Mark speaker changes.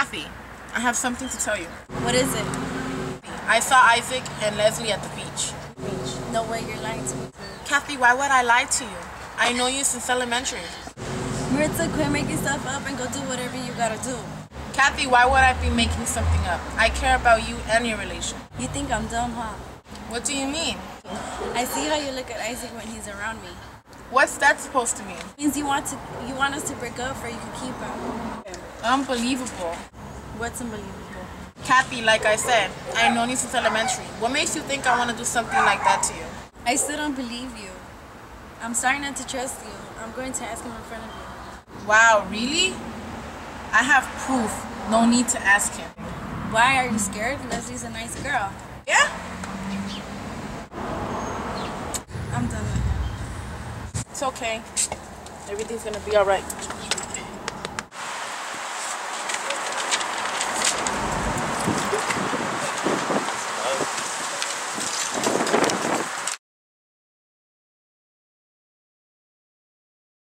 Speaker 1: Kathy, I have something to tell you.
Speaker 2: What is it?
Speaker 1: I saw Isaac and Leslie at the beach.
Speaker 2: No way, you're lying to me.
Speaker 1: Kathy, why would I lie to you? I know you since elementary.
Speaker 2: Maritza, quit making stuff up and go do whatever you gotta do.
Speaker 1: Kathy, why would I be making something up? I care about you and your relation.
Speaker 2: You think I'm dumb, huh?
Speaker 1: What do you mean?
Speaker 2: I see how you look at Isaac when he's around me.
Speaker 1: What's that supposed to mean?
Speaker 2: It means you want us to break up so you can keep him.
Speaker 1: Unbelievable.
Speaker 2: What's unbelievable?
Speaker 1: Kathy, like I said, I've known you since elementary. What makes you think I want to do something like that to you?
Speaker 2: I still don't believe you. I'm starting not to trust you. I'm going to ask him in front of you.
Speaker 1: Wow, really? I have proof. No need to ask him.
Speaker 2: Why are you scared? Leslie's a nice girl.
Speaker 1: Yeah?
Speaker 2: I'm done with him.
Speaker 1: It's okay. Everything's gonna be alright.